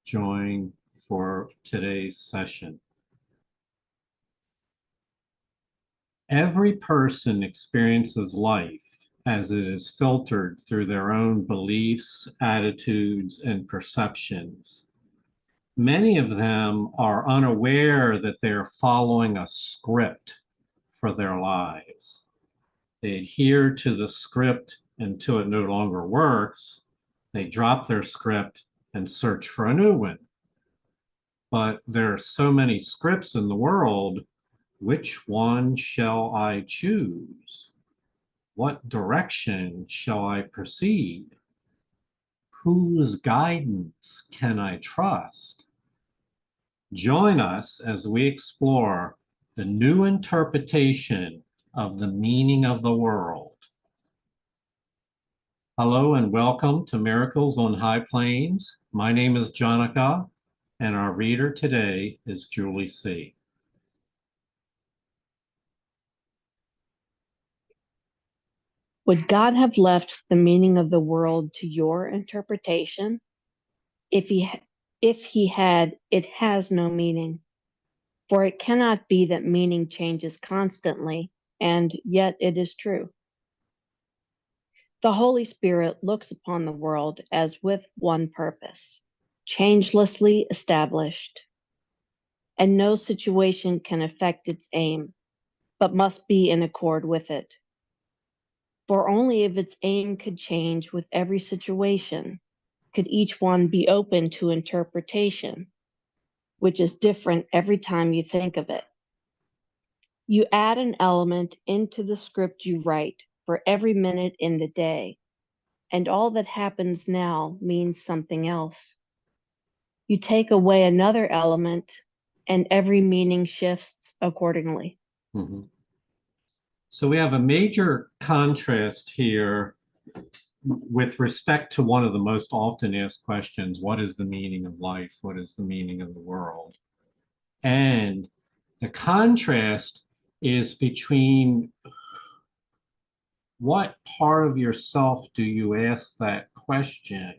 join for today's session. Every person experiences life as it is filtered through their own beliefs, attitudes, and perceptions. Many of them are unaware that they're following a script for their lives. They adhere to the script until it no longer works. They drop their script and search for a new one. But there are so many scripts in the world. Which one shall I choose? What direction shall I proceed? Whose guidance can I trust? Join us as we explore the new interpretation of the meaning of the world. Hello and welcome to Miracles on High Plains. My name is Jonica, and our reader today is Julie C. Would God have left the meaning of the world to your interpretation? If he had, it has no meaning. For it cannot be that meaning changes constantly, and yet it is true. The Holy Spirit looks upon the world as with one purpose, changelessly established, and no situation can affect its aim, but must be in accord with it. For only if its aim could change with every situation, could each one be open to interpretation, which is different every time you think of it. You add an element into the script you write for every minute in the day, and all that happens now means something else. You take away another element, and every meaning shifts accordingly. Mm-hmm. So we have a major contrast here with respect to one of the most often asked questions: what is the meaning of life? What is the meaning of the world? And the contrast is between what part of yourself do you ask that question?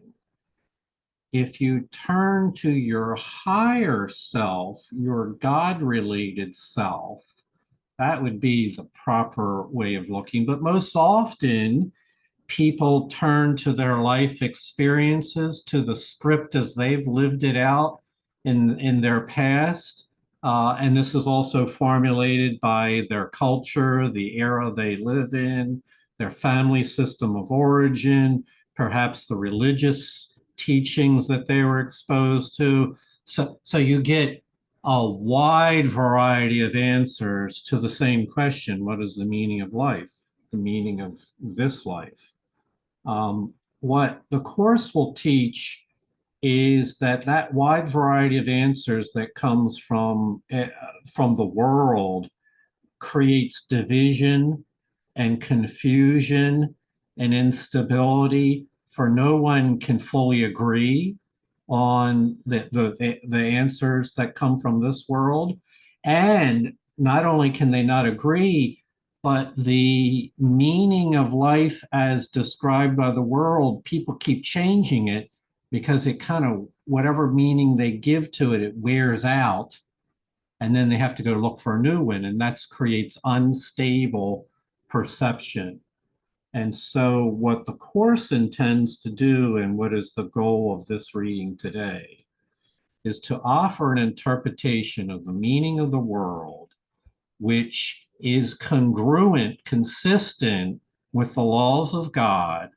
If you turn to your higher self, your God-related self, that would be the proper way of looking. But most often, people turn to their life experiences, to the script as they've lived it out in their past. And this is also formulated by their culture, the era they live in, their family system of origin, perhaps the religious teachings that they were exposed to. So you get a wide variety of answers to the same question: what is the meaning of life? The meaning of this life? What the Course will teach is that wide variety of answers that comes from the world creates division and confusion and instability, for no one can fully agree on the answers that come from this world. And not only can they not agree, but the meaning of life as described by the world, people keep changing it because it kind of, whatever meaning they give to it, it wears out. And then they have to go look for a new one. And that creates unstable perception. And so what the Course intends to do, and what is the goal of this reading today, is to offer an interpretation of the meaning of the world, which is congruent, consistent with the laws of God,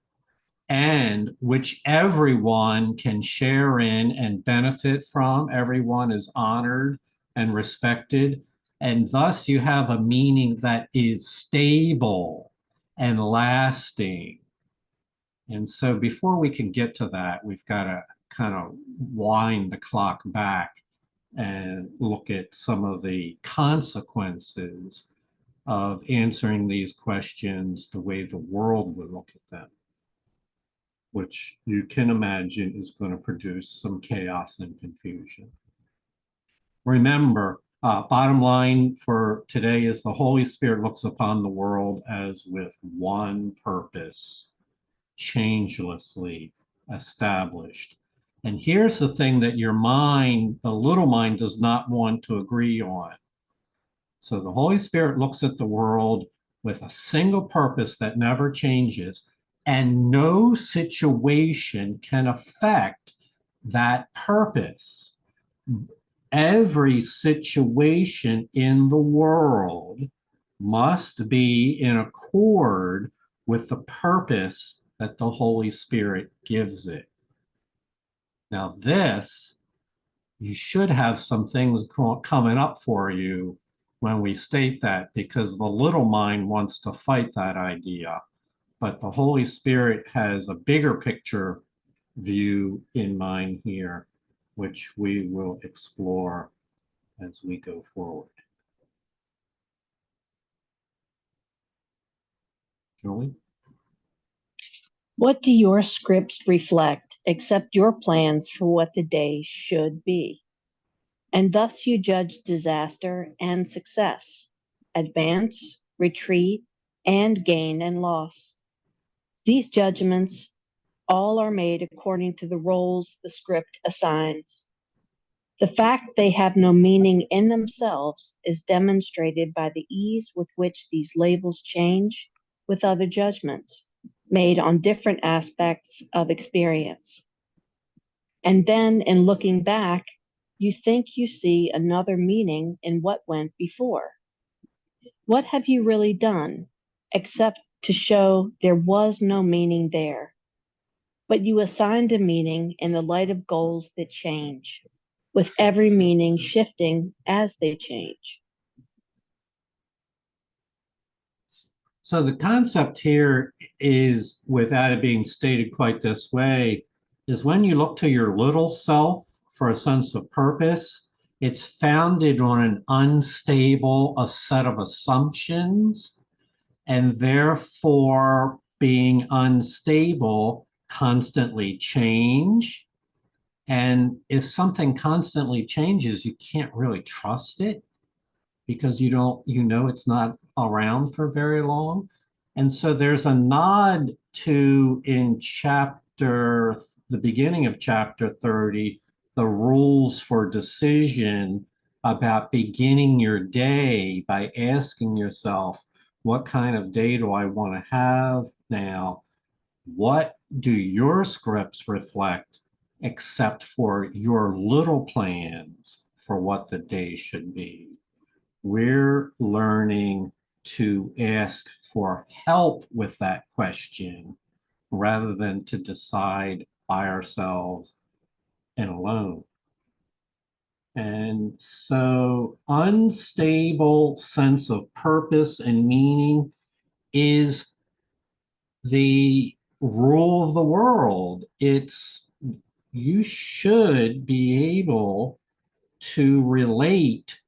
and which everyone can share in and benefit from. Everyone is honored and respected. And thus you have a meaning that is stable and lasting. And so before we can get to that, we've got to kind of wind the clock back and look at some of the consequences of answering these questions the way the world would look at them, which you can imagine is going to produce some chaos and confusion. Remember, bottom line for today is the Holy Spirit looks upon the world as with one purpose, changelessly established. And here's the thing that your mind, the little mind, does not want to agree on. So the Holy Spirit looks at the world with a single purpose that never changes, and no situation can affect that purpose. Every situation in the world must be in accord with the purpose that the Holy Spirit gives it. Now, this, you should have some things coming up for you when we state that, because the little mind wants to fight that idea. But the Holy Spirit has a bigger picture view in mind here, which we will explore as we go forward. Julie? What do your scripts reflect except your plans for what the day should be? And thus you judge disaster and success, advance, retreat, and gain and loss. These judgments all are made according to the roles the script assigns. The fact they have no meaning in themselves is demonstrated by the ease with which these labels change with other judgments made on different aspects of experience. And then, in looking back, you think you see another meaning in what went before. What have you really done except to show there was no meaning there? But you assigned a meaning in the light of goals that change, with every meaning shifting as they change. So the concept here is, without it being stated quite this way, is when you look to your little self for a sense of purpose, it's founded on an unstable a set of assumptions, and therefore being unstable constantly change. And if something constantly changes, you can't really trust it, because you know it's not around for very long. And so there's a nod to, in the beginning of chapter 30, the rules for decision, about beginning your day by asking yourself, what kind of day do I want to have now? What do your scripts reflect, except for your little plans for what the day should be? We're learning to ask for help with that question rather than to decide by ourselves and alone. And so, unstable sense of purpose and meaning is the rule of the world. You should be able to relate,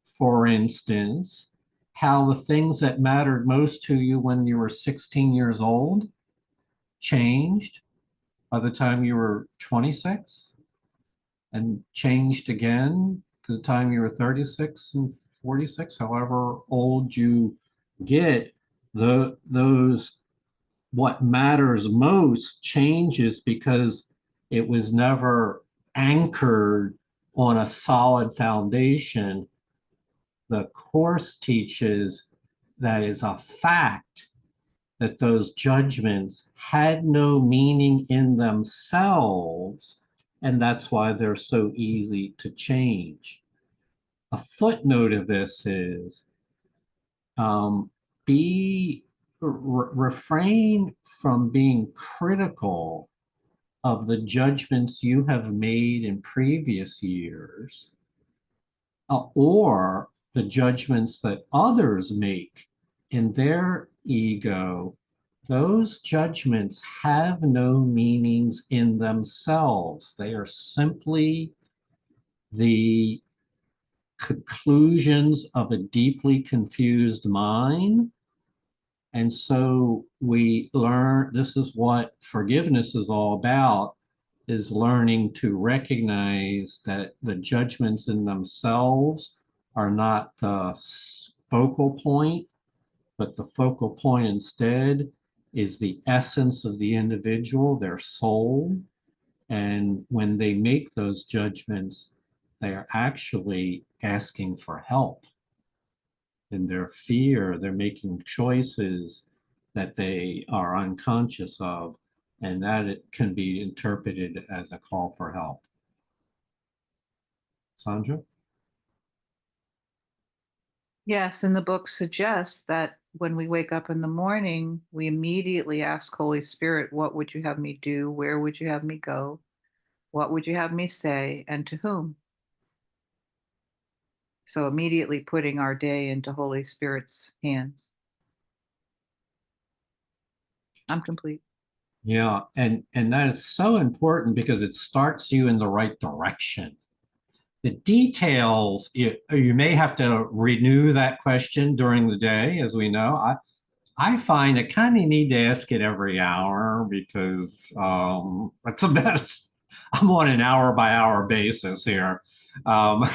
for instance, how the things that mattered most to you when you were 16 years old changed by the time you were 26, and changed again to the time you were 36 and 46, however old you get. Those, what matters most changes because it was never anchored on a solid foundation. The Course teaches that is a fact that those judgments had no meaning in themselves, and that's why they're so easy to change. A footnote of this is, be refrain from being critical of the judgments you have made in previous years, or the judgments that others make in their ego. Those judgments have no meanings in themselves. They are simply the conclusions of a deeply confused mind. And so we learn, this is what forgiveness is all about, is learning to recognize that the judgments in themselves are not the focal point, but the focal point instead is the essence of the individual, their soul. And when they make those judgments, they are actually asking for help in their fear. They're making choices that they are unconscious of, and that it can be interpreted as a call for help. Sandra? Yes, and the book suggests that when we wake up in the morning, we immediately ask Holy Spirit, what would you have me do? Where would you have me go? What would you have me say? And to whom? So immediately putting our day into Holy Spirit's hands. I'm complete. Yeah, and that is so important because it starts you in the right direction. The details, you may have to renew that question during the day, as we know. I find I kind of need to ask it every hour because that's about I'm on an hour by hour basis here. Um,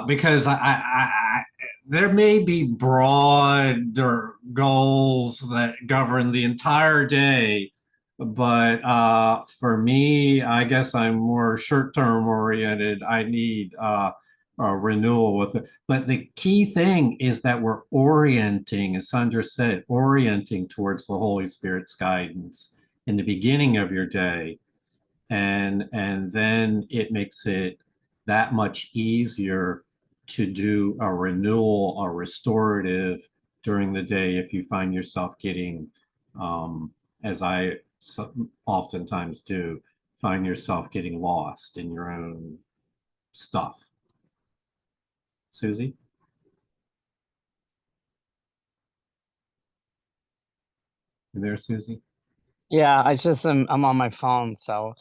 because there may be broad goals that govern the entire day, but for me, I guess I'm more short-term oriented. I need a renewal with it. But the key thing is that we're orienting, as Sandra said, orienting towards the Holy Spirit's guidance in the beginning of your day. And then it makes it that much easier to do a renewal, a restorative during the day if you find yourself getting, as I oftentimes do, find yourself getting lost in your own stuff. Susie? You there, Susie? Yeah, I'm on my phone, so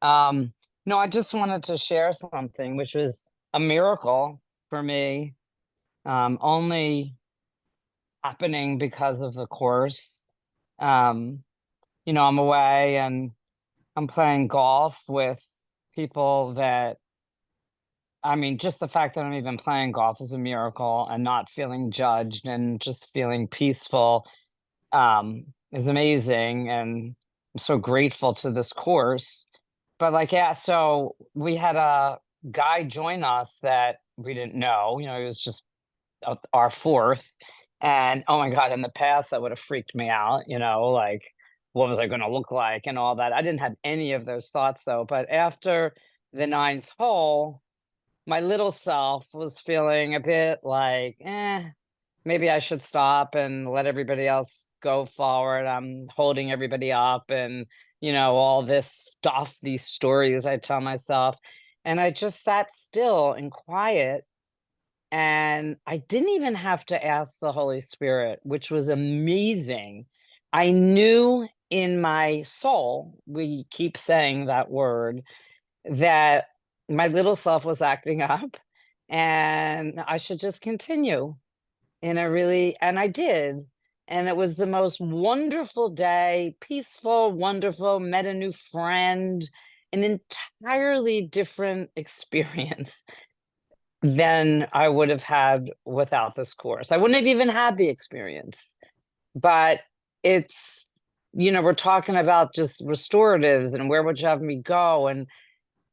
um no, I just wanted to share something which was a miracle for me, only happening because of the course. Um, I'm away and I'm playing golf with people that I mean, just the fact that I'm even playing golf is a miracle and not feeling judged and just feeling peaceful is amazing, and I'm so grateful to this course. But like, yeah, so we had a guy join us that we didn't know. He was just our fourth, and oh my God, in the past that would have freaked me out. Like what was I going to look like and all that. I didn't have any of those thoughts though. But after the ninth hole, my little self was feeling a bit like, maybe I should stop and let everybody else go forward. I'm holding everybody up and, all this stuff, these stories I tell myself. And I just sat still and quiet. And I didn't even have to ask the Holy Spirit, which was amazing. I knew in my soul, we keep saying that word, that my little self was acting up and I should just continue and I did. And it was the most wonderful day, peaceful, wonderful, met a new friend, an entirely different experience than I would have had without this course. I wouldn't have even had the experience. But it's, we're talking about just restoratives and where would you have me go? And,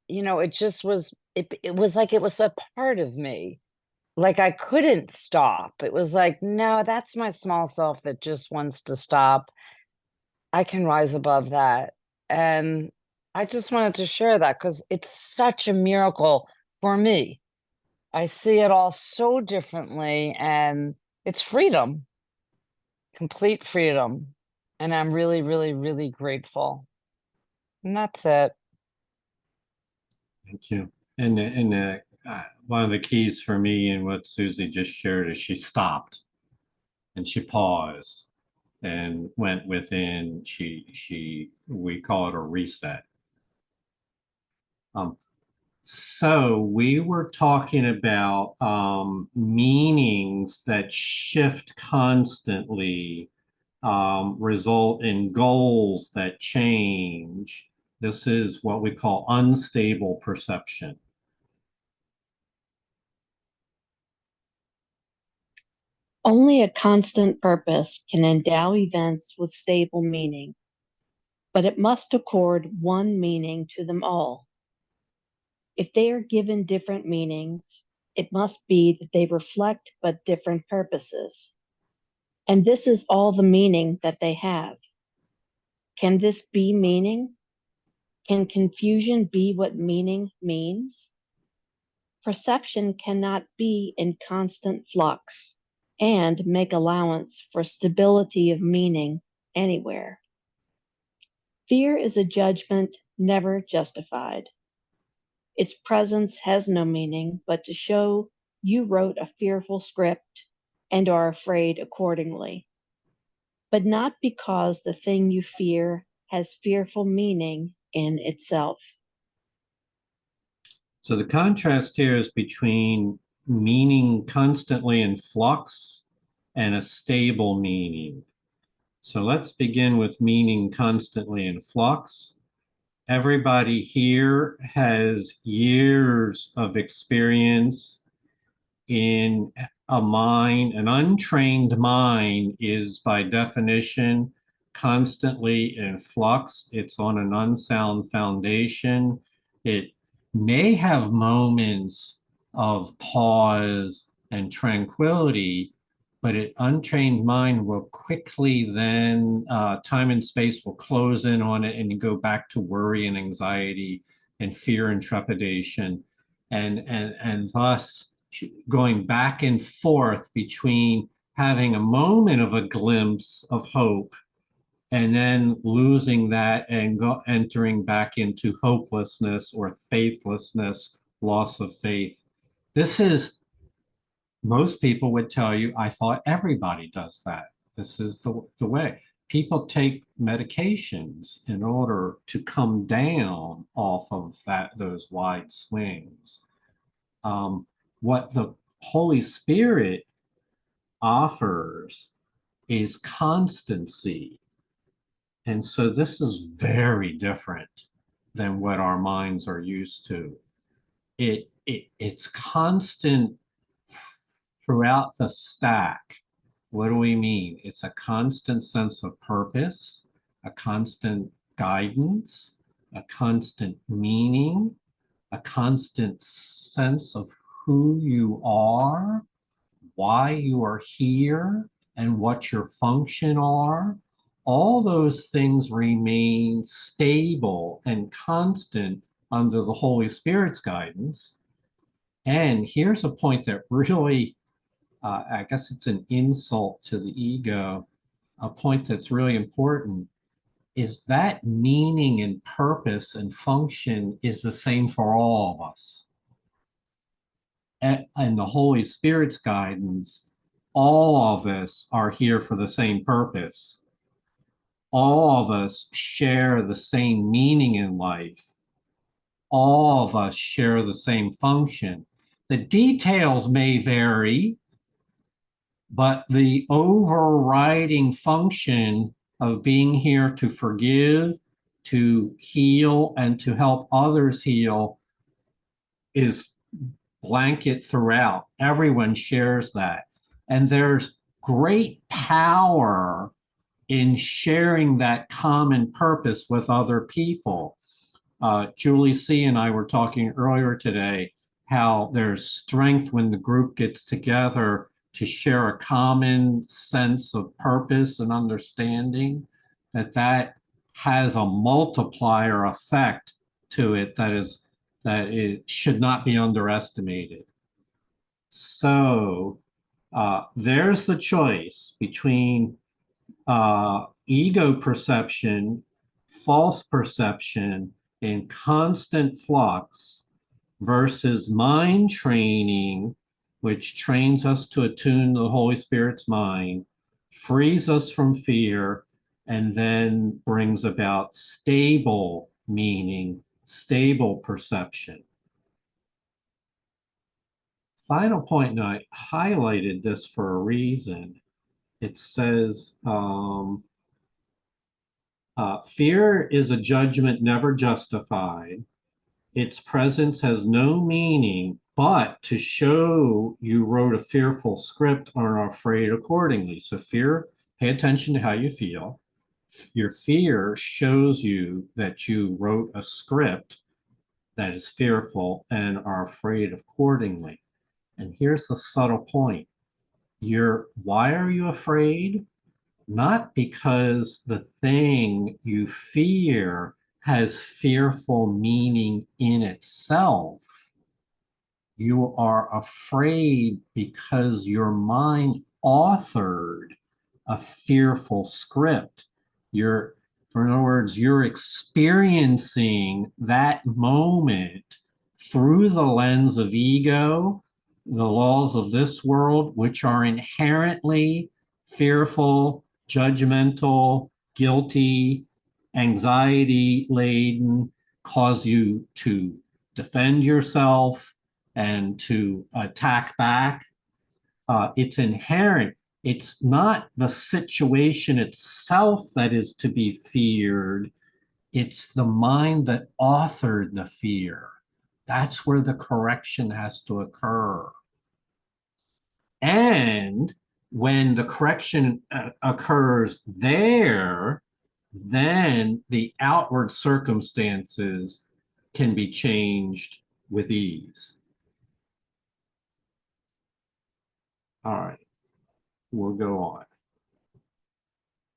it just was, it was like it was a part of me. Like I couldn't stop. It was like, no, that's my small self that just wants to stop. I can rise above that. And I just wanted to share that because it's such a miracle for me. I see it all so differently, and it's freedom, complete freedom. And I'm really, really, really grateful. And that's it. Thank you. And one of the keys for me in what Susie just shared is she stopped and she paused and went within. We call it a reset. Um, so we were talking about meanings that shift constantly, result in goals that change. This is what we call unstable perception. Only a constant purpose can endow events with stable meaning. but it must accord one meaning to them all. If they are given different meanings, it must be that they reflect but different purposes. And this is all the meaning that they have. Can this be meaning? Can confusion be what meaning means? Perception cannot be in constant flux and make allowance for stability of meaning anywhere. Fear is a judgment never justified. Its presence has no meaning but to show you wrote a fearful script and are afraid accordingly, but not because the thing you fear has fearful meaning in itself. So the contrast here is between meaning constantly in flux and a stable meaning. So let's begin with meaning constantly in flux. Everybody here has years of experience in a mind. An untrained mind is by definition constantly in flux. It's on an unsound foundation. It may have moments of pause and tranquility, but an untrained mind will quickly then, time and space will close in on it, and you go back to worry and anxiety and fear and trepidation. And thus going back and forth between having a moment of a glimpse of hope and then losing that and entering back into hopelessness or faithlessness, loss of faith. This is, most people would tell you, I thought everybody does that. This is the way. People take medications in order to come down off of those wide swings. What the Holy Spirit offers is constancy. And so this is very different than what our minds are used to. It's constant throughout the stack. What do we mean? It's a constant sense of purpose, a constant guidance, a constant meaning, a constant sense of who you are, why you are here, and what your function are. All those things remain stable and constant under the Holy Spirit's guidance. And here's a point that really, I guess it's an insult to the ego, a point that's really important, is that meaning and purpose and function is the same for all of us. And the Holy Spirit's guidance, all of us are here for the same purpose. All of us share the same meaning in life. All of us share the same function. The details may vary, but the overriding function of being here to forgive, to heal, and to help others heal is blanket throughout. Everyone shares that. And there's great power in sharing that common purpose with other people. Julie C. and I were talking earlier today how there's strength when the group gets together to share a common sense of purpose and understanding, that has a multiplier effect to it that it should not be underestimated. So there's the choice between ego perception, false perception, in constant flux versus mind training, which trains us to attune to the Holy Spirit's mind, frees us from fear, and then brings about stable meaning, stable perception. Final point, and I highlighted this for a reason. It says, fear is a judgment never justified. Its presence has no meaning but to show you wrote a fearful script or are afraid accordingly. So fear, pay attention to how you feel. Your fear shows you that you wrote a script that is fearful and are afraid accordingly. And here's the subtle point. Why are you afraid? Not because the thing you fear has fearful meaning in itself. You are afraid because your mind authored a fearful script. In other words, you're experiencing that moment through the lens of ego, the laws of this world, which are inherently fearful, judgmental, guilty, anxiety laden, cause you to defend yourself and to attack back. It's inherent. It's not the situation itself that is to be feared. It's the mind that authored the fear. That's where the correction has to occur. And when the correction occurs there, then the outward circumstances can be changed with ease. All right, we'll go on.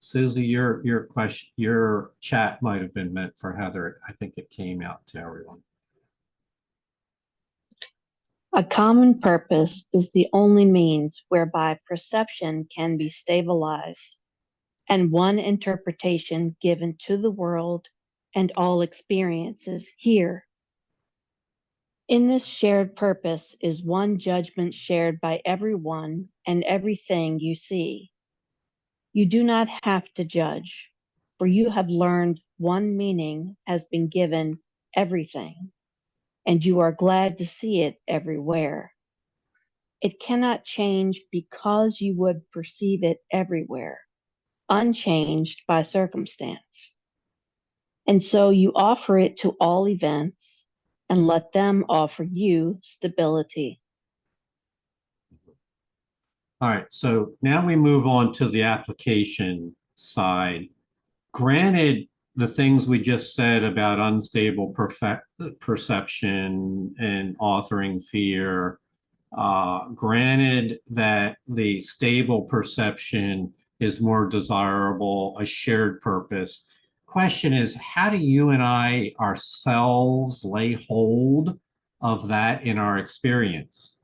Susie, your question, your chat might have been meant for Heather. I think it came out to everyone. A common purpose is the only means whereby perception can be stabilized, and one interpretation given to the world and all experiences here. In this shared purpose is one judgment shared by everyone and everything you see. You do not have to judge, for you have learned one meaning has been given everything, and you are glad to see it everywhere. It cannot change because you would perceive it everywhere, unchanged by circumstance. And so you offer it to all events and let them offer you stability. All right, so now we move on to the application side. Granted, the things we just said about unstable perception and authoring fear, granted that the stable perception is more desirable, a shared purpose. Question is, how do you and I ourselves lay hold of that in our experience?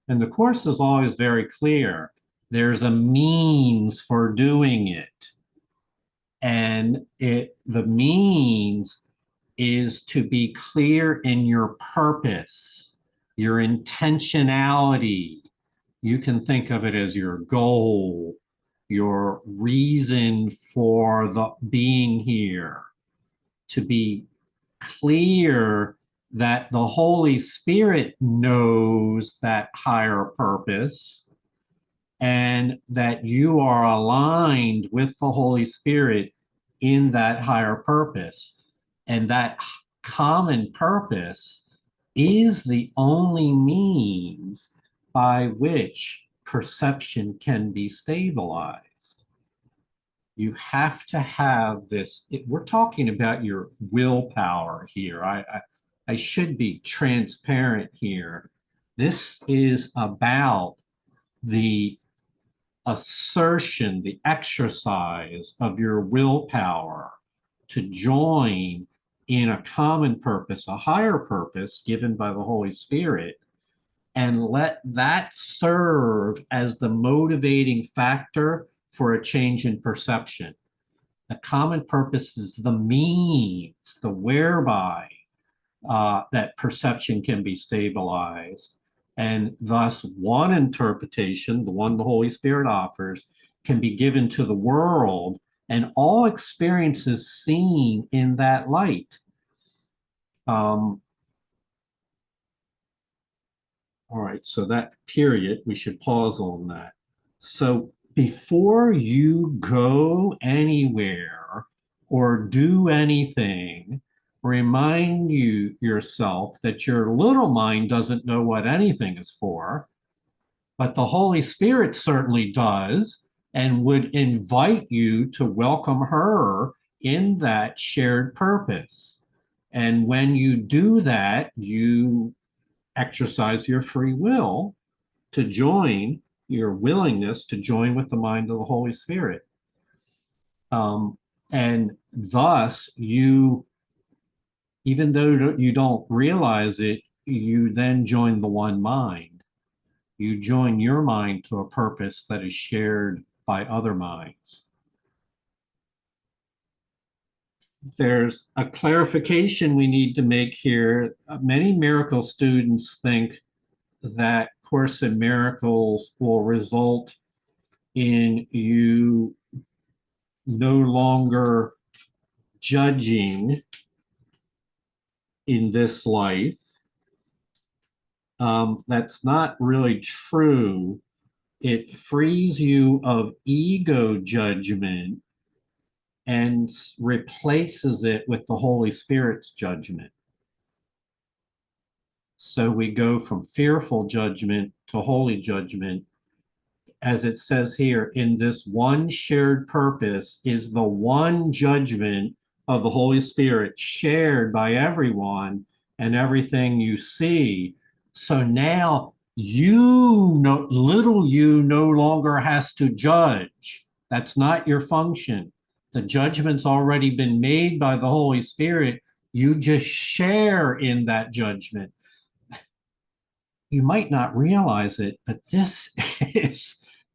And the Course is always very clear. There's a means for doing it. And the means is to be clear in your purpose, your intentionality. You can think of it as your goal, your reason for the being here, to be clear that the Holy Spirit knows that higher purpose and that you are aligned with the Holy Spirit in that higher purpose. And that common purpose is the only means by which perception can be stabilized. You have to have this. We're talking about your willpower here. I should be transparent here. This is about the assertion, the exercise of your willpower to join in a common purpose, a higher purpose given by the Holy Spirit, and let that serve as the motivating factor for a change in perception. The common purpose is the means, the whereby that perception can be stabilized. And thus, one interpretation, the one the Holy Spirit offers, can be given to the world, and all experiences seen in that light. All right, so that period, we should pause on that. So before you go anywhere or do anything, remind yourself that your little mind doesn't know what anything is for, but the Holy Spirit certainly does. and would invite you to welcome her in that shared purpose. And when you do that, you exercise your free will to join, your willingness to join with the mind of the Holy Spirit. And thus, you, even though you don't realize it, you then join the one mind. You join your mind to a purpose that is shared by other minds. There's a clarification we need to make here. Many miracle students think that Course in Miracles will result in you no longer judging in this life. That's not really true. It frees you of ego judgment and replaces it with the Holy Spirit's judgment. So we go from fearful judgment to holy judgment. As it says here, in this one shared purpose is the one judgment of the Holy Spirit shared by everyone and everything you see. So now little you no longer has to judge. That's not your function. The judgment's already been made by the Holy Spirit. You just share in that judgment. You might not realize it, but this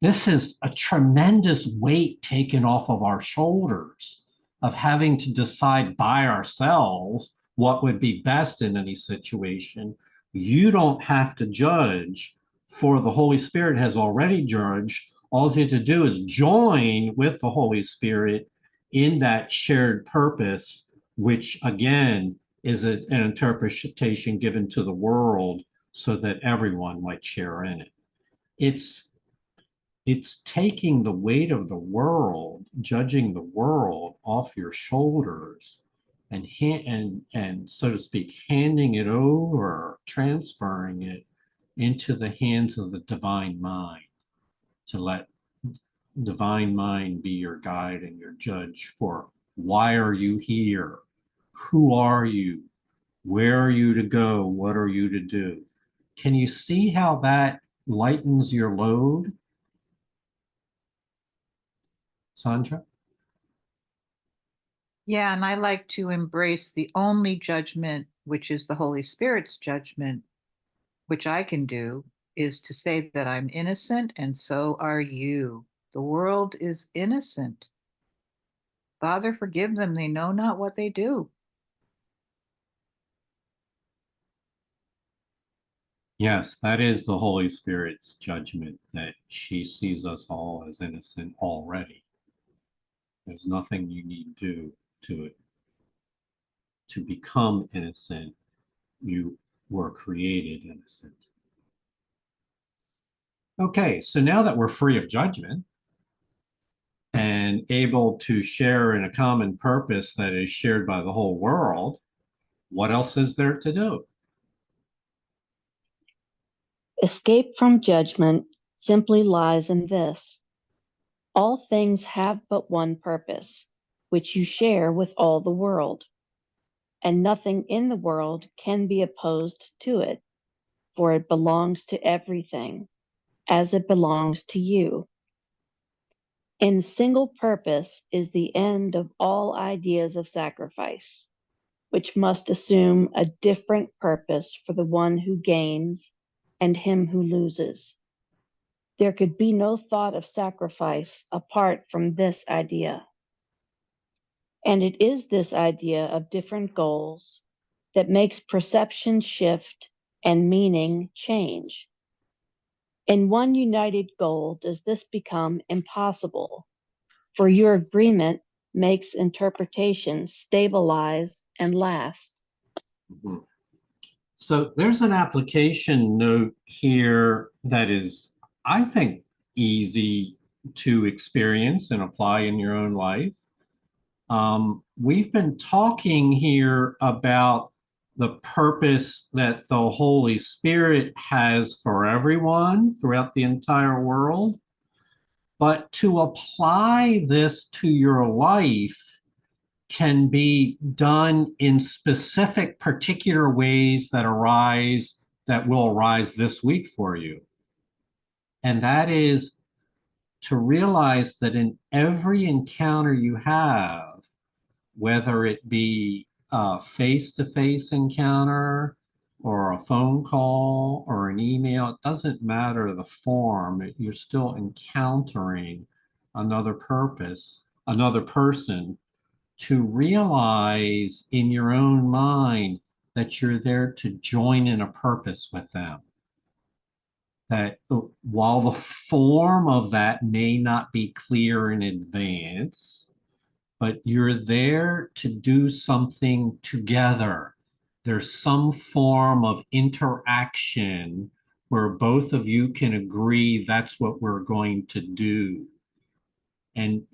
is a tremendous weight taken off of our shoulders of having to decide by ourselves what would be best in any situation. You don't have to judge, for the Holy Spirit has already judged. All you have to do is join with the Holy Spirit in that shared purpose, which again is an interpretation given to the world so that everyone might share in it. It's taking the weight of the world, judging the world off your shoulders, and so to speak, handing it over, transferring it into the hands of the divine mind, to let divine mind be your guide and your judge for why are you here? Who are you? Where are you to go? What are you to do? Can you see how that lightens your load? Sandra? Yeah, and I like to embrace the only judgment, which is the Holy Spirit's judgment, which I can do, is to say that I'm innocent and so are you. The world is innocent. Father, forgive them. They know not what they do. Yes, that is the Holy Spirit's judgment, that she sees us all as innocent already. There's nothing you need to do to become innocent. You were created innocent. Okay, so now that we're free of judgment and able to share in a common purpose that is shared by the whole world, what else is there to do? Escape from judgment simply lies in this: all things have but one purpose, which you share with all the world, and nothing in the world can be opposed to it, for it belongs to everything, as it belongs to you. In single purpose is the end of all ideas of sacrifice, which must assume a different purpose for the one who gains and him who loses. There could be no thought of sacrifice apart from this idea. And it is this idea of different goals that makes perception shift and meaning change. In one united goal does this become impossible, for your agreement makes interpretation stabilize and last. Mm-hmm. So there's an application note here that is, I think, easy to experience and apply in your own life. We've been talking here about the purpose that the Holy Spirit has for everyone throughout the entire world. But to apply this to your life can be done in specific particular ways that will arise this week for you. And that is to realize that in every encounter you have, whether it be a face-to-face encounter or a phone call or an email, it doesn't matter the form, you're still encountering another person, to realize in your own mind that you're there to join in a purpose with them. That while the form of that may not be clear in advance, but you're there to do something together. There's some form of interaction where both of you can agree that's what we're going to do. And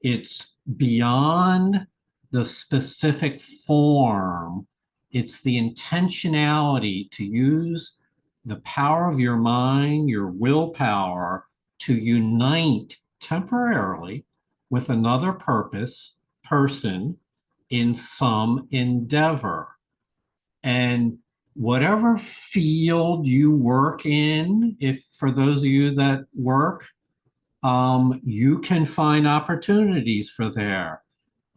it's beyond the specific form. It's the intentionality to use the power of your mind, your willpower, to unite temporarily with another person in some endeavor. And whatever field you work in, if for those of you that work, you can find opportunities for there.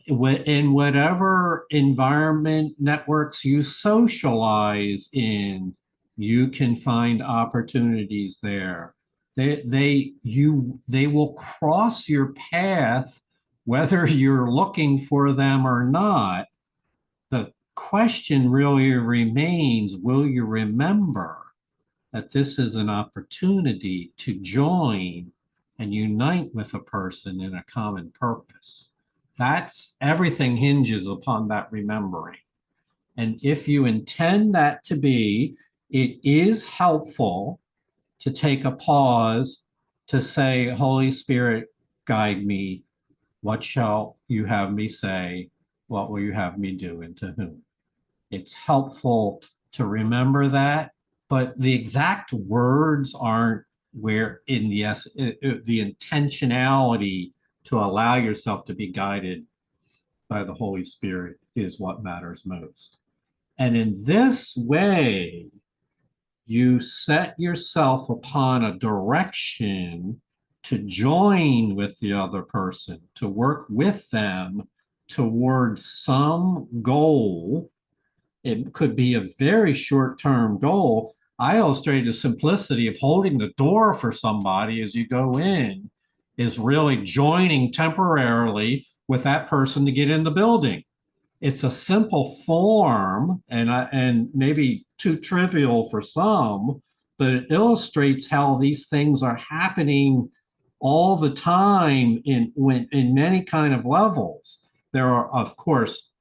In whatever environment networks you socialize in, you can find opportunities there. They will cross your path whether you're looking for them or not. The question really remains, will you remember that this is an opportunity to join and unite with a person in a common purpose? That's everything hinges upon that remembering. And if you intend that to be, it is helpful to take a pause to say, Holy Spirit, guide me. What shall you have me say? What will you have me do, and to whom? It's helpful to remember that, but the exact words aren't where in the intentionality to allow yourself to be guided by the Holy Spirit is what matters most. And in this way, you set yourself upon a direction to join with the other person, to work with them towards some goal. It could be a very short-term goal. I illustrated the simplicity of holding the door for somebody as you go in is really joining temporarily with that person to get in the building. It's a simple form and maybe too trivial for some, but it illustrates how these things are happening all the time in many kind of levels. There are, of course,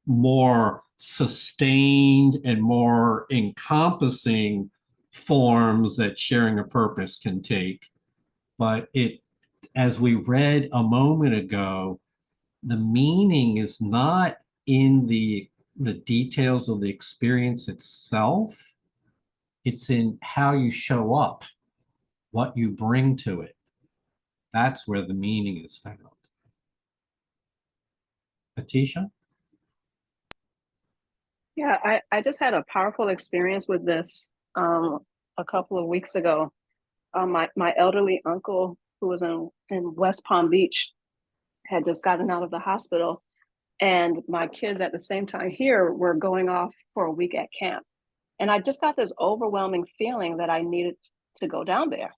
more sustained and more encompassing forms that sharing a purpose can take. But as we read a moment ago, the meaning is not in the details of the experience itself. It's in how you show up, what you bring to it. That's where the meaning is found. Atisha? Yeah, I just had a powerful experience with this a couple of weeks ago. My elderly uncle, who was in West Palm Beach, had just gotten out of the hospital, and my kids at the same time here were going off for a week at camp. And I just got this overwhelming feeling that I needed to go down there.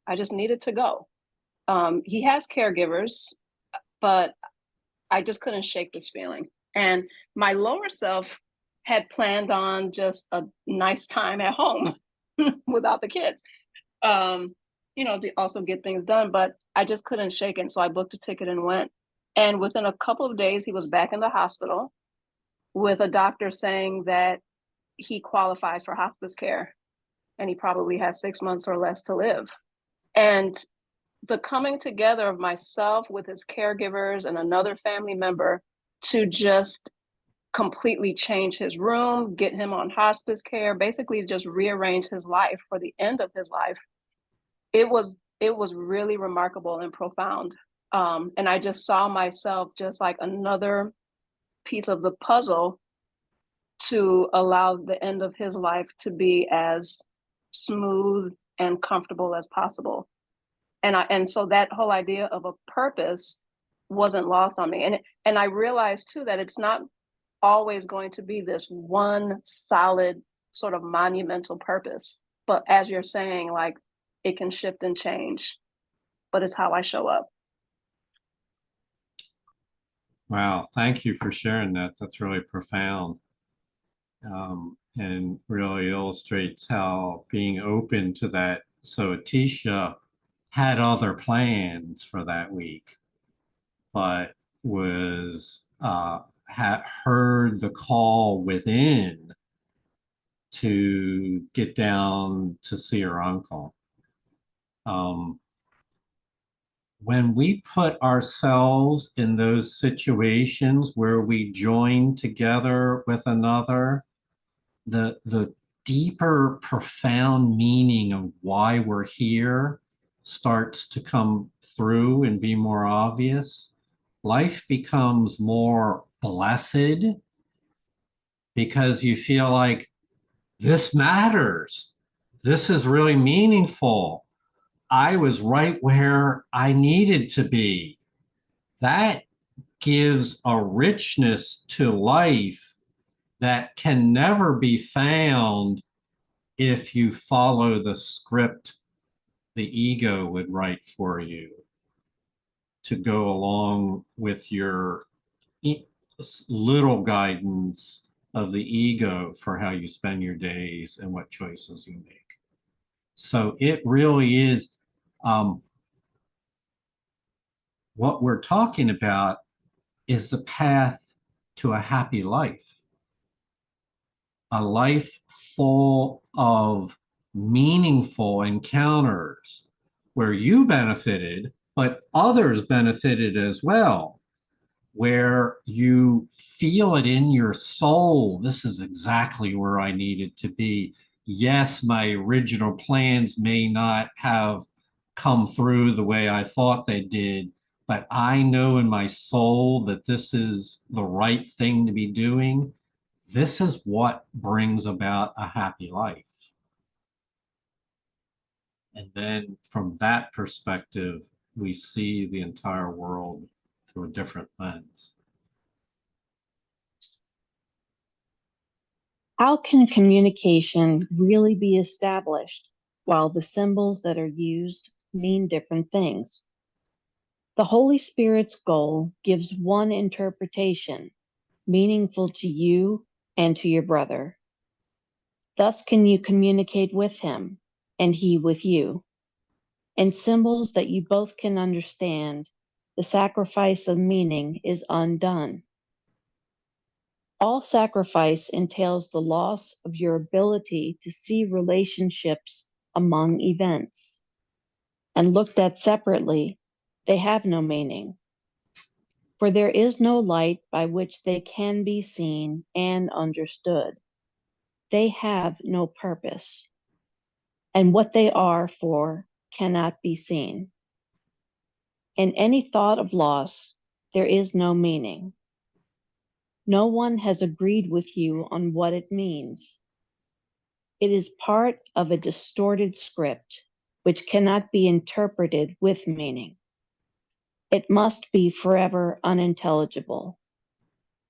I just needed to go. He has caregivers, but I just couldn't shake this feeling. And my lower self had planned on just a nice time at home without the kids, to also get things done. But I just couldn't shake it. So I booked a ticket and went. And within a couple of days, he was back in the hospital with a doctor saying that he qualifies for hospice care and he probably has 6 months or less to live. And the coming together of myself with his caregivers and another family member to just completely change his room, get him on hospice care, basically just rearrange his life for the end of his life. It was it was really remarkable and profound. And I just saw myself just like another piece of the puzzle to allow the end of his life to be as smooth and comfortable as possible. And so that whole idea of a purpose wasn't lost on me. And I realized too that it's not always going to be this one solid sort of monumental purpose. But as you're saying, like, it can shift and change, but it's how I show up. Wow, thank you for sharing that. That's really profound. And really illustrates how being open to that. So Atisha had other plans for that week, but was had heard the call within to get down to see her uncle. When we put ourselves in those situations where we join together with another, the deeper, profound meaning of why we're here starts to come through and be more obvious. Life becomes more blessed because you feel like this matters. This is really meaningful. I was right where I needed to be. That gives a richness to life that can never be found if you follow the script the ego would write for you to go along with your little guidance of the ego for how you spend your days and what choices you make. So it really is what we're talking about is the path to a happy life. A life full of meaningful encounters where you benefited, but others benefited as well, where you feel it in your soul. This is exactly where I needed to be. Yes, my original plans may not have come through the way I thought they did, but I know in my soul that this is the right thing to be doing. This is what brings about a happy life. And then from that perspective, we see the entire world through a different lens. How can communication really be established while the symbols that are used mean different things? The Holy Spirit's goal gives one interpretation, meaningful to you and to your brother. Thus can you communicate with him and he with you. In symbols that you both can understand, the sacrifice of meaning is undone. All sacrifice entails the loss of your ability to see relationships among events. And looked at separately, they have no meaning. For there is no light by which they can be seen and understood. They have no purpose. And what they are for cannot be seen. In any thought of loss, there is no meaning. No one has agreed with you on what it means. It is part of a distorted script which cannot be interpreted with meaning. It must be forever unintelligible.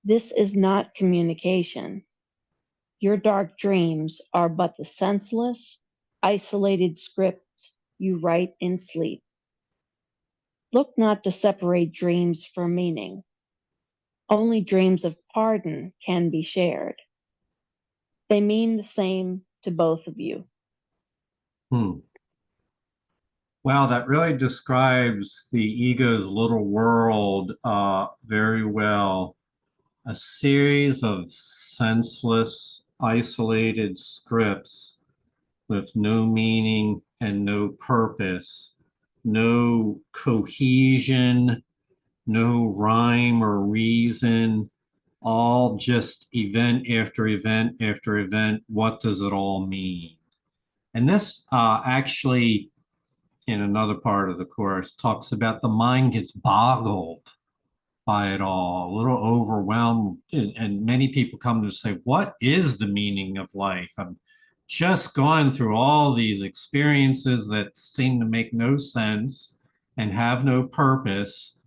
This is not communication. Your dark dreams are but the senseless, isolated scripts you write in sleep. Look not to separate dreams from meaning. Only dreams of pardon can be shared. They mean the same to both of you. Wow, that really describes the ego's little world very well. A series of senseless, isolated scripts with no meaning and no purpose, no cohesion, no rhyme or reason, all just event after event after event. What does it all mean? And this actually in another part of the course, talks about the mind gets boggled by it all, a little overwhelmed. And many people come to say, what is the meaning of life? I'm just going through all these experiences that seem to make no sense and have no purpose.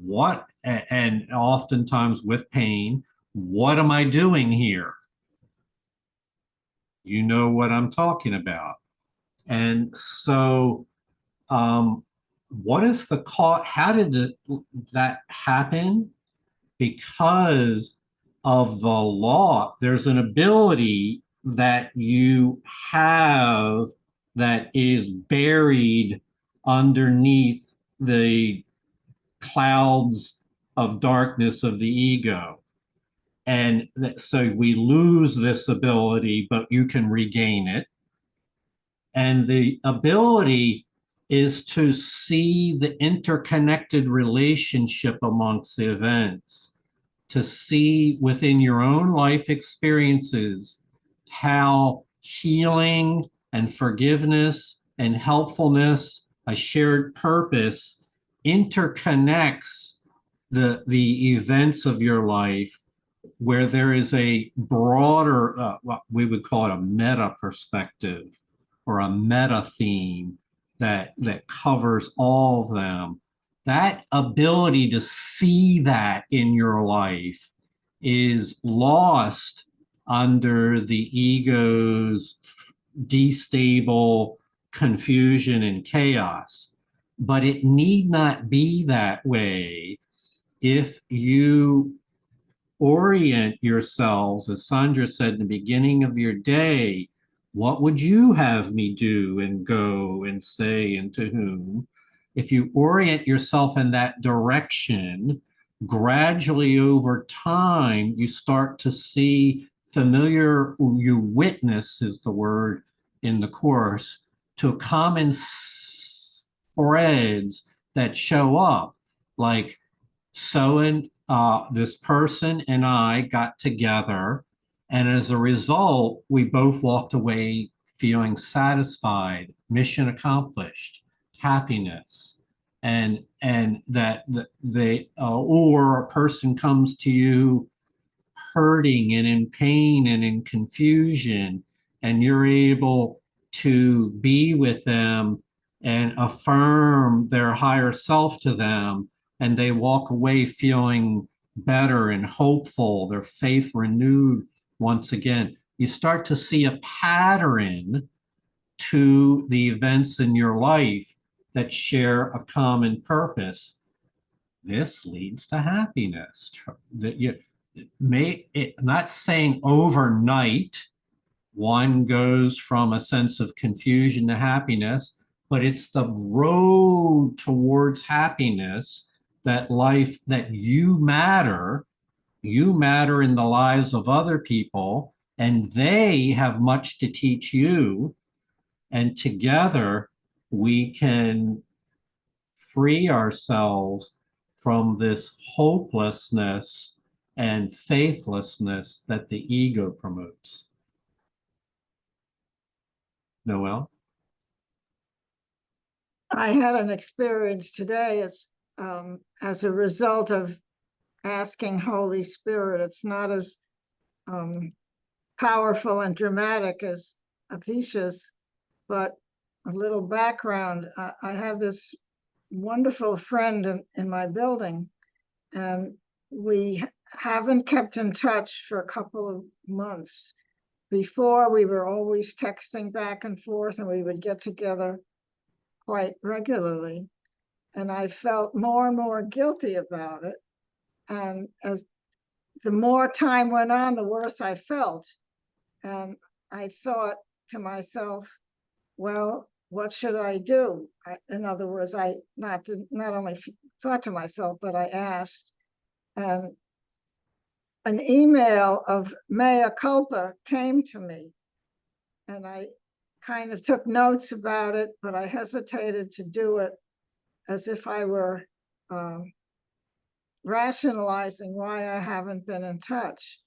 What, and oftentimes with pain, what am I doing here? You know what I'm talking about. And so, what is the cause? How did that happen? Because of the law, there's an ability that you have that is buried underneath the clouds of darkness of the ego. And so we lose this ability, but you can regain it. And the ability is to see the interconnected relationship amongst the events, to see within your own life experiences how healing and forgiveness and helpfulness, a shared purpose, interconnects the events of your life, where there is a broader, what we would call it a meta perspective or a meta theme that covers all of them. That ability to see that in your life is lost under the ego's destable confusion and chaos. But it need not be that way if you orient yourselves, as Sandra said in the beginning of your day. What would you have me do and go and say and to whom? If you orient yourself in that direction, gradually over time, you start to see familiar, you witness is the word in the course, to common threads that show up, like so and this person and I got together, and as a result, we both walked away feeling satisfied, mission accomplished, happiness, and that they or a person comes to you hurting and in pain and in confusion, and you're able to be with them and affirm their higher self to them, and they walk away feeling better and hopeful, their faith renewed once again. You start to see a pattern to the events in your life that share a common purpose. This leads to happiness. That you may, it, not saying overnight one goes from a sense of confusion to happiness, but it's the road towards happiness, that life, that you matter in the lives of other people, and they have much to teach you. And together we can free ourselves from this hopelessness and faithlessness that the ego promotes. Noel? I had an experience today as a result of asking Holy Spirit. It's not as powerful and dramatic as Atisha's, but a little background. I have this wonderful friend in my building, and we haven't kept in touch for a couple of months. Before, we were always texting back and forth, and we would get together quite regularly. And I felt more and more guilty about it. And as the more time went on, the worse I felt. And I thought to myself, well, what should I do? In other words, I not only thought to myself, but I asked. And an email of mea culpa came to me. And I kind of took notes about it, but I hesitated to do it as if I were rationalizing why I haven't been in touch.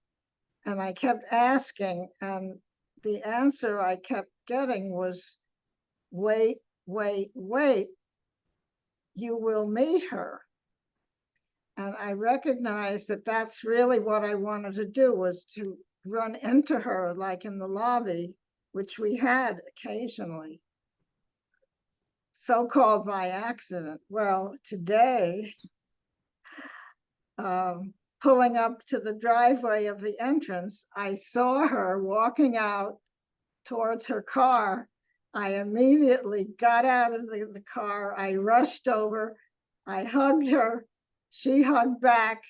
And I kept asking, and the answer I kept getting was, wait wait, wait, you will meet her. And I recognized that that's really what I wanted to do, was to run into her, like in the lobby, which we had occasionally, so-called by accident. Well, today, pulling up to the driveway of the entrance, I saw her walking out towards her car. I immediately got out of the car. I rushed over. I hugged her. She hugged back.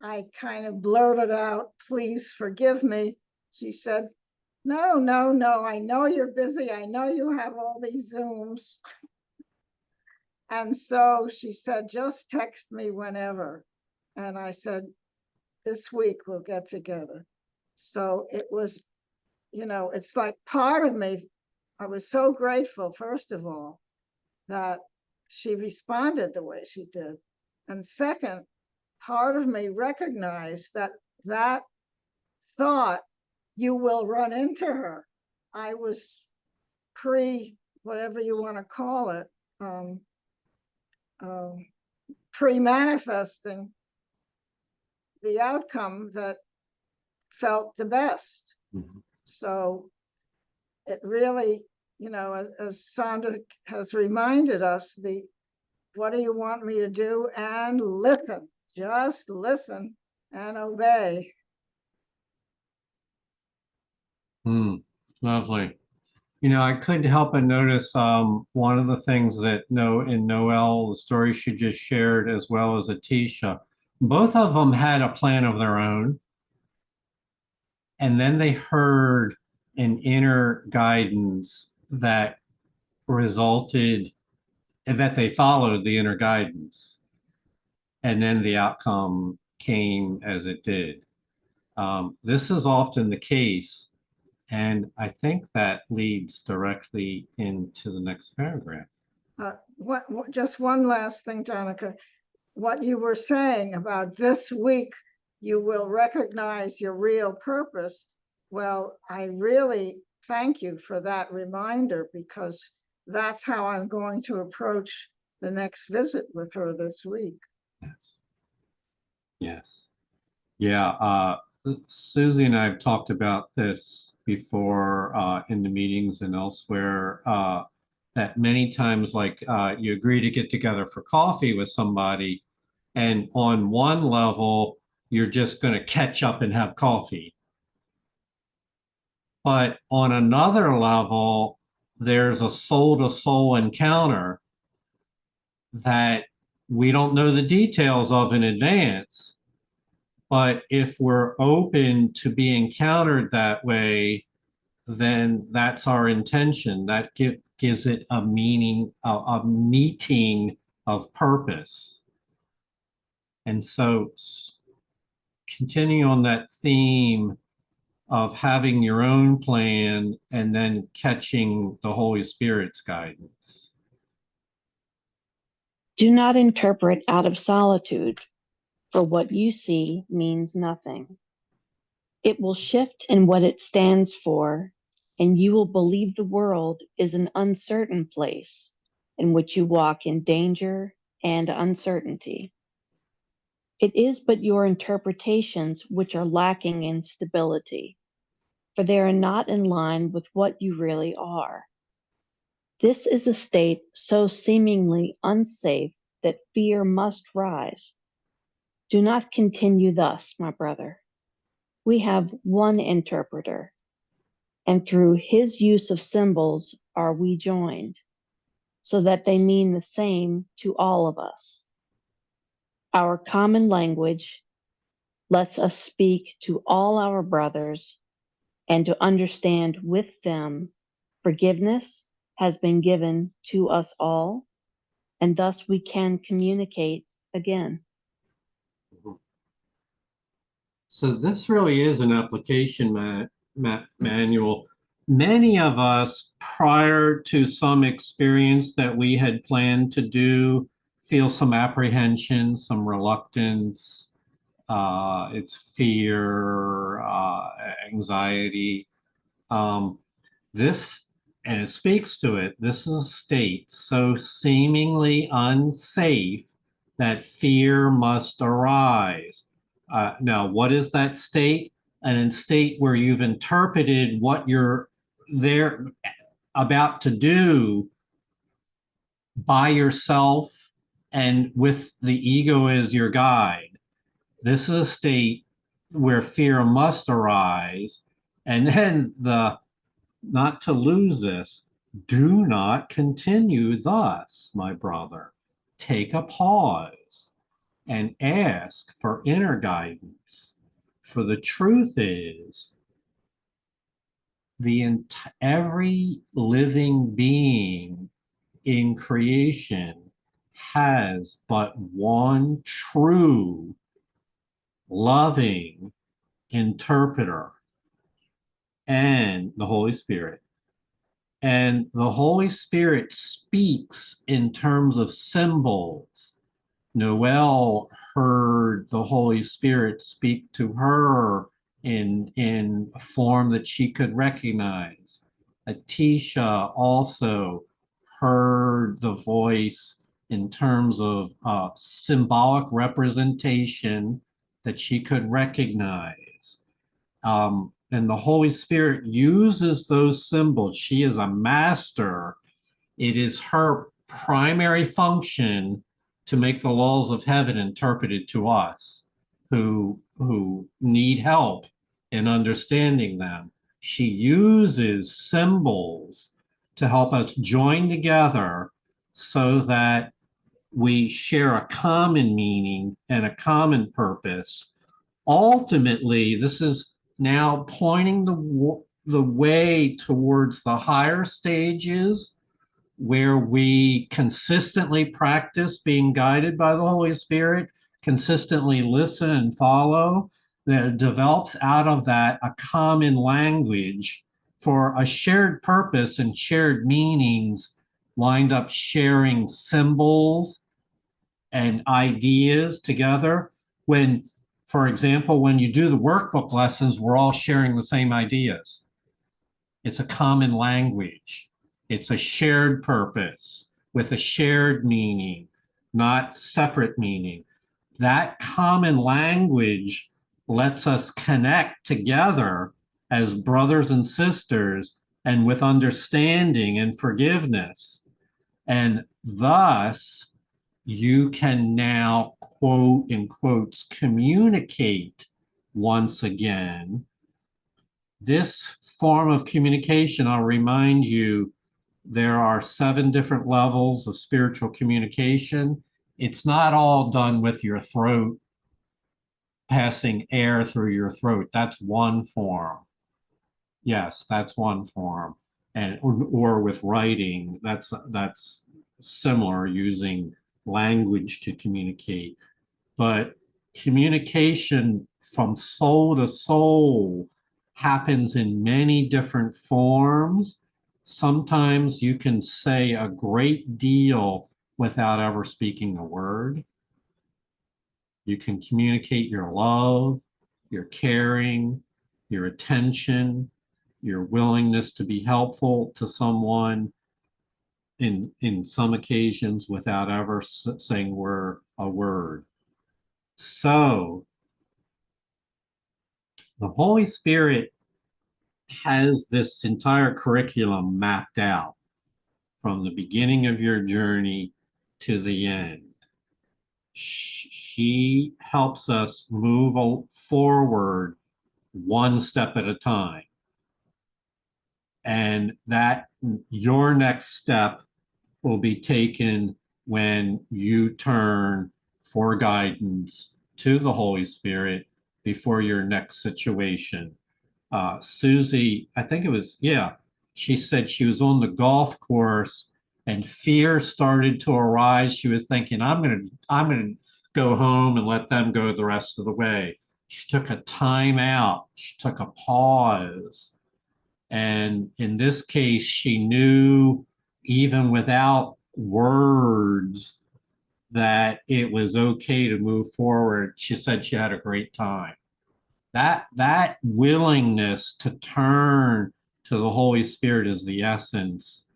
I kind of blurted out, "Please forgive me." She said, "No, no, no. I know you're busy. I know you have all these Zooms." And so she said, "Just text me whenever." And I said, "This week we'll get together." So it was, it's like part of me, I was so grateful, first of all, that she responded the way she did. And second, part of me recognized that that thought, "you will run into her," I was whatever you want to call it, pre-manifesting the outcome that felt the best. Mhm. So it really, as Sandra has reminded us, what do you want me to do? And listen, just listen and obey. Lovely. I couldn't help but notice one of the things that in Noel, the story she just shared, as well as Atisha, both of them had a plan of their own. And then they heard an inner guidance that resulted, that they followed the inner guidance. And then the outcome came as it did. This is often the case. And I think that leads directly into the next paragraph. Just one last thing, Jonica. What you were saying about this week, you will recognize your real purpose. Well, I really thank you for that reminder, because that's how I'm going to approach the next visit with her this week. Yes. Yes. Yeah. Susie and I have talked about this before in the meetings and elsewhere, that many times, like you agree to get together for coffee with somebody, and on one level, you're just going to catch up and have coffee. But on another level, there's a soul-to-soul encounter that we don't know the details of in advance. But if we're open to be encountered that way, then that's our intention. That gives it a meaning, a meeting of purpose. And so continue on that theme of having your own plan and then catching the Holy Spirit's guidance. Do not interpret out of solitude, for what you see means nothing. It will shift in what it stands for, and you will believe the world is an uncertain place in which you walk in danger and uncertainty. It is but your interpretations which are lacking in stability, for they are not in line with what you really are. This is a state so seemingly unsafe that fear must rise. Do not continue thus, my brother. We have one interpreter, and through his use of symbols are we joined, so that they mean the same to all of us. Our common language lets us speak to all our brothers and to understand with them. Forgiveness has been given to us all, and thus we can communicate again. So this really is an application manual. Many of us, prior to some experience that we had planned to do, feel some apprehension, some reluctance. It's fear, anxiety. This and it speaks to it. This is a state so seemingly unsafe that fear must arise. Now, what is that state? An state where you've interpreted what you're there about to do by yourself and with the ego as your guide. This is a state where fear must arise. And then not to lose this, do not continue thus, my brother. Take a pause and ask for inner guidance. For the truth is, every living being in creation has but one true, loving interpreter, and the Holy Spirit. And the Holy Spirit speaks in terms of symbols. Noelle heard the Holy Spirit speak to her in a form that she could recognize. Atisha also heard the voice in terms of symbolic representation that she could recognize. And the Holy Spirit uses those symbols. She is a master. It is her primary function to make the laws of heaven interpreted to us who need help in understanding them. She uses symbols to help us join together so that we share a common meaning and a common purpose. Ultimately, this is now pointing the way towards the higher stages where we consistently practice being guided by the Holy Spirit, consistently listen and follow, that develops out of that a common language for a shared purpose and shared meanings, wind up sharing symbols and ideas together. When, for example, when you do the workbook lessons, we're all sharing the same ideas. It's a common language. It's a shared purpose with a shared meaning, not separate meaning. That common language lets us connect together as brothers and sisters and with understanding and forgiveness. And thus, you can now, quote in quotes, communicate once again. This form of communication, I'll remind you, there are 7 different levels of spiritual communication. It's not all done with your throat, passing air through your throat. That's one form. Yes, that's one form. And or with writing, that's similar, using language to communicate. But communication from soul to soul happens in many different forms. Sometimes you can say a great deal without ever speaking a word. You can communicate your love, your caring, your attention, your willingness to be helpful to someone in some occasions without ever saying a word. So the Holy Spirit has this entire curriculum mapped out from the beginning of your journey to the end. She helps us move forward one step at a time. And that your next step will be taken when you turn for guidance to the Holy Spirit before your next situation. Susie, I think it was, yeah, she said she was on the golf course and fear started to arise. She was thinking, I'm gonna go home and let them go the rest of the way. She took a time out. She took a pause. And in this case, she knew, even without words, that it was okay to move forward. She said she had a great time. That willingness to turn to the Holy Spirit as the essence,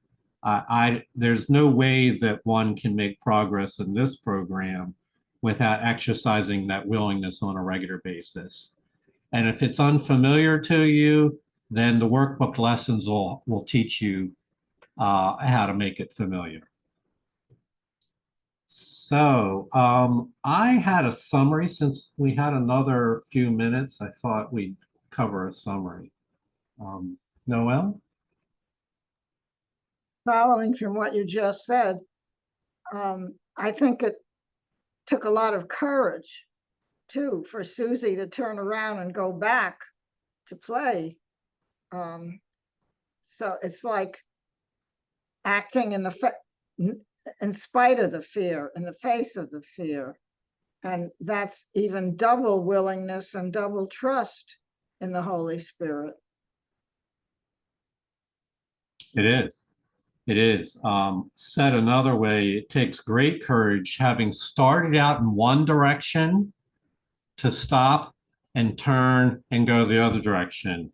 there's no way that one can make progress in this program without exercising that willingness on a regular basis. And if it's unfamiliar to you, then the workbook lessons will teach you how to make it familiar. So I had a summary. Since we had another few minutes, I thought we'd cover a summary. Noel? Following from what you just said, I think it took a lot of courage too for Susie to turn around and go back to play. So it's like acting in spite of the fear, in the face of the fear. And that's even double willingness and double trust in the Holy Spirit. It is. It is. Said another way, it takes great courage, having started out in one direction, to stop and turn and go the other direction.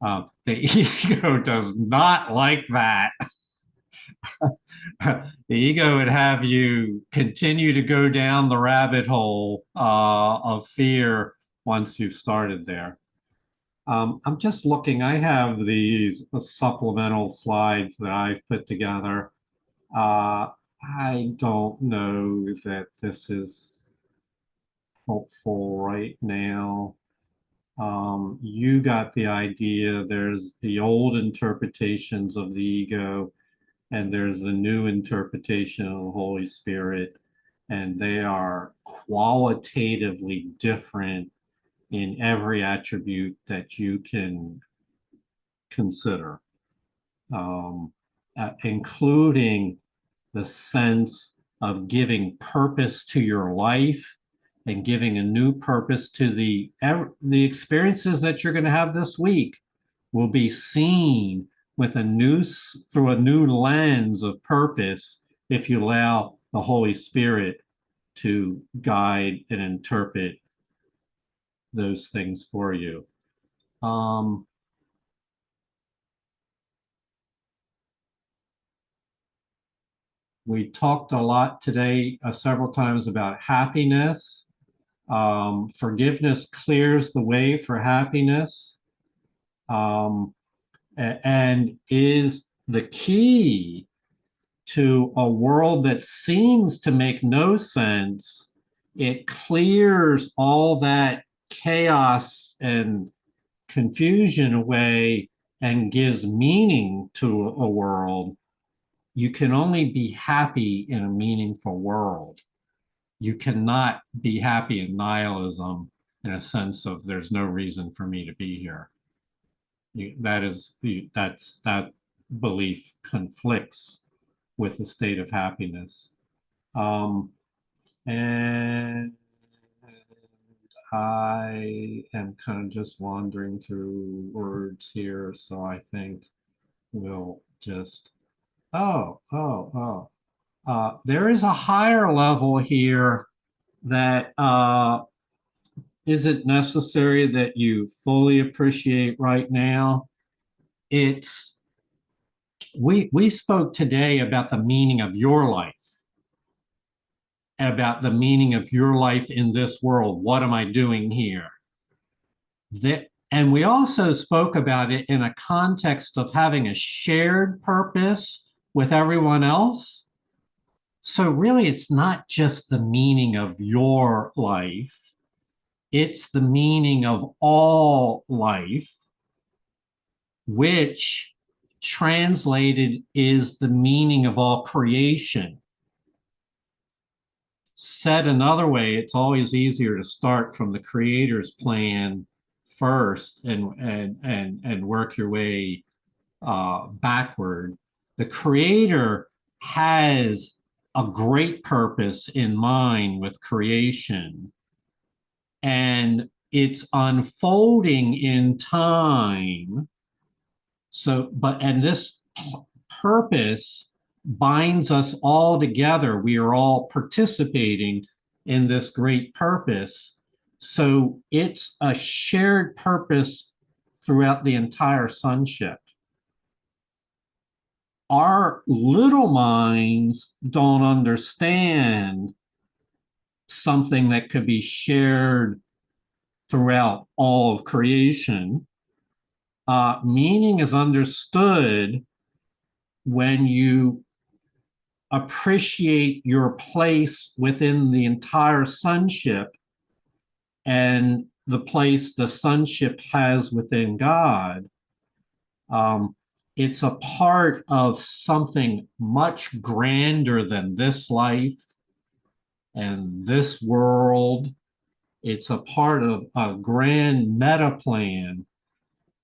The ego does not like that. The ego would have you continue to go down the rabbit hole of fear once you've started there. I'm just looking, I have these supplemental slides that I've put together. I don't know that this is helpful right now. You got the idea. There's the old interpretations of the ego, and there's the new interpretation of the Holy Spirit, and they are qualitatively different in every attribute that you can consider, including the sense of giving purpose to your life and giving a new purpose to the experiences that you're going to have this week will be seen with through a new lens of purpose if you allow the Holy Spirit to guide and interpret those things for you. We talked a lot today, several times, about happiness. Forgiveness clears the way for happiness, and is the key to a world that seems to make no sense. It clears all that chaos and confusion away and gives meaning to a world. You can only be happy in a meaningful world. You cannot be happy in nihilism, in a sense of there's no reason for me to be here. That belief conflicts with the state of happiness. And I am kind of just wandering through words here, so I think we'll just, there is a higher level here that isn't necessary that you fully appreciate right now. We spoke today about the meaning of your life, about the meaning of your life in this world. What am I doing here? And we also spoke about it in a context of having a shared purpose with everyone else. So really, it's not just the meaning of your life, it's the meaning of all life, which translated is the meaning of all creation. Said another way, it's always easier to start from the Creator's plan first and work your way backward. The Creator has a great purpose in mind with creation, and it's unfolding in time. And this purpose binds us all together. We are all participating in this great purpose. So it's a shared purpose throughout the entire sonship. our little minds don't understand something that could be shared throughout all of creation. Meaning is understood when you appreciate your place within the entire sonship and the place the sonship has within God. It's a part of something much grander than this life and this world. It's a part of a grand meta plan.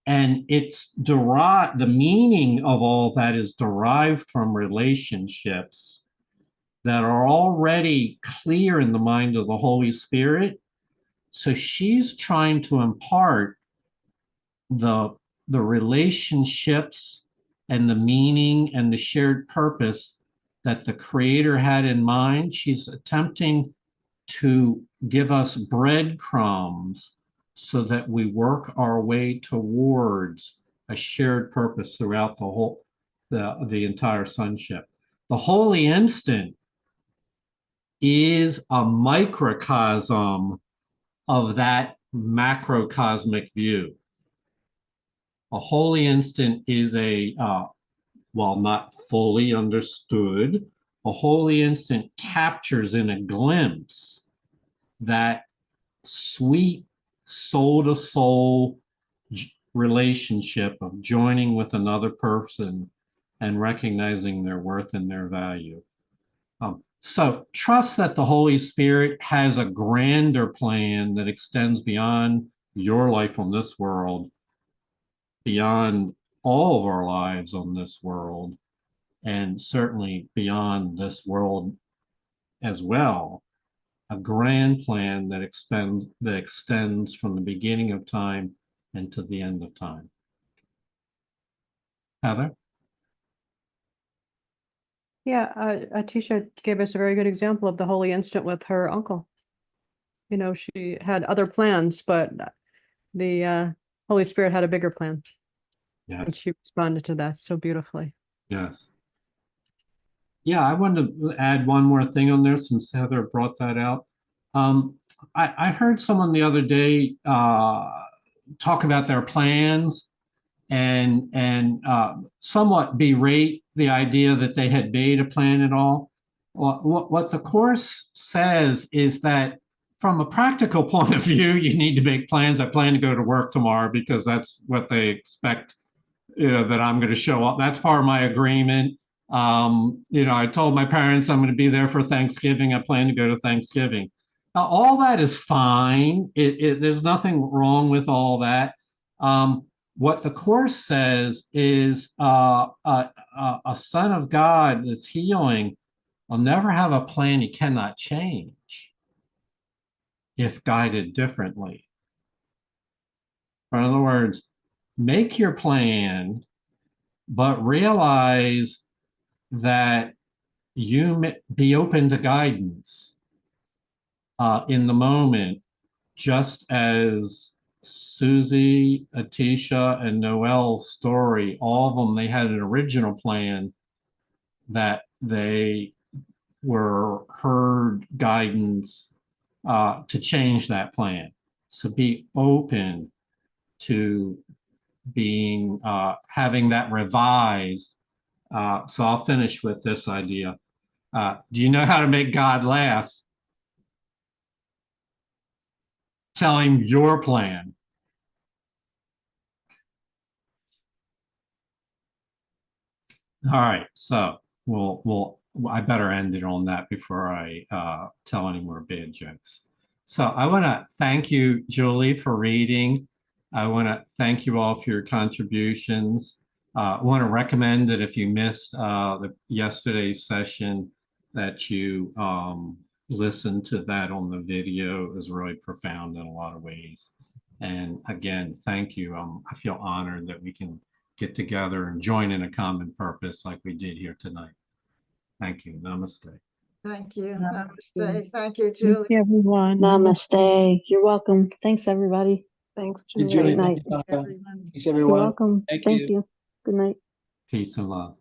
And it's derived, the meaning of all that is derived from relationships that are already clear in the mind of the Holy Spirit. So she's trying to impart the relationships and the meaning and the shared purpose that the Creator had in mind. She's attempting to give us breadcrumbs so that we work our way towards a shared purpose throughout the entire sonship. The holy instant is a microcosm of that macrocosmic view. A holy instant is while not fully understood, a holy instant captures in a glimpse that sweet soul-to-soul relationship of joining with another person and recognizing their worth and their value. So trust that the Holy Spirit has a grander plan that extends beyond your life on this world, beyond all of our lives on this world, and certainly beyond this world as well. A grand plan that extends from the beginning of time and to the end of time. Heather? Yeah, Atisha gave us a very good example of the holy instant with her uncle. You know, she had other plans, but the Holy Spirit had a bigger plan. And Yes. she responded to that so beautifully. Yes. Yeah, I wanted to add one more thing on there since Heather brought that out. I heard someone the other day talk about their plans and somewhat berate the idea that they had made a plan at all. What the Course says is that from a practical point of view, you need to make plans. I plan to go to work tomorrow because that's what they expect, that I'm going to show up. That's part of my agreement. I told my parents I'm going to be there for Thanksgiving. I plan to go to Thanksgiving. Now, all that is fine. There's nothing wrong with all that. What the Course says is a son of God is healing will never have a plan he cannot change if guided differently. In other words, make your plan, but realize that you be open to guidance in the moment, just as Susie, Atisha, and Noelle's story, all of them, they had an original plan that they were heard guidance to change that plan. So be open to being having that revised. So I'll finish with this idea. Do you know how to make God laugh? Tell him your plan. All right, so I better end it on that before I tell any more bad jokes. So I want to thank you, Julie, for reading. I want to thank you all for your contributions. I want to recommend that if you missed yesterday's session, that you listen to that on the video. It was really profound in a lot of ways. And again, thank you. I feel honored that we can get together and join in a common purpose like we did here tonight. Thank you. Namaste. Thank you. Namaste. Namaste. Thank you, Thank Julie. you, everyone. Namaste. You're welcome. Thanks, everybody. Thanks, Julie, Julie. Good night. thanks, Taka. Everyone. Thanks, You're everyone. welcome. Thank Thank you. you. Good night. Peace and love.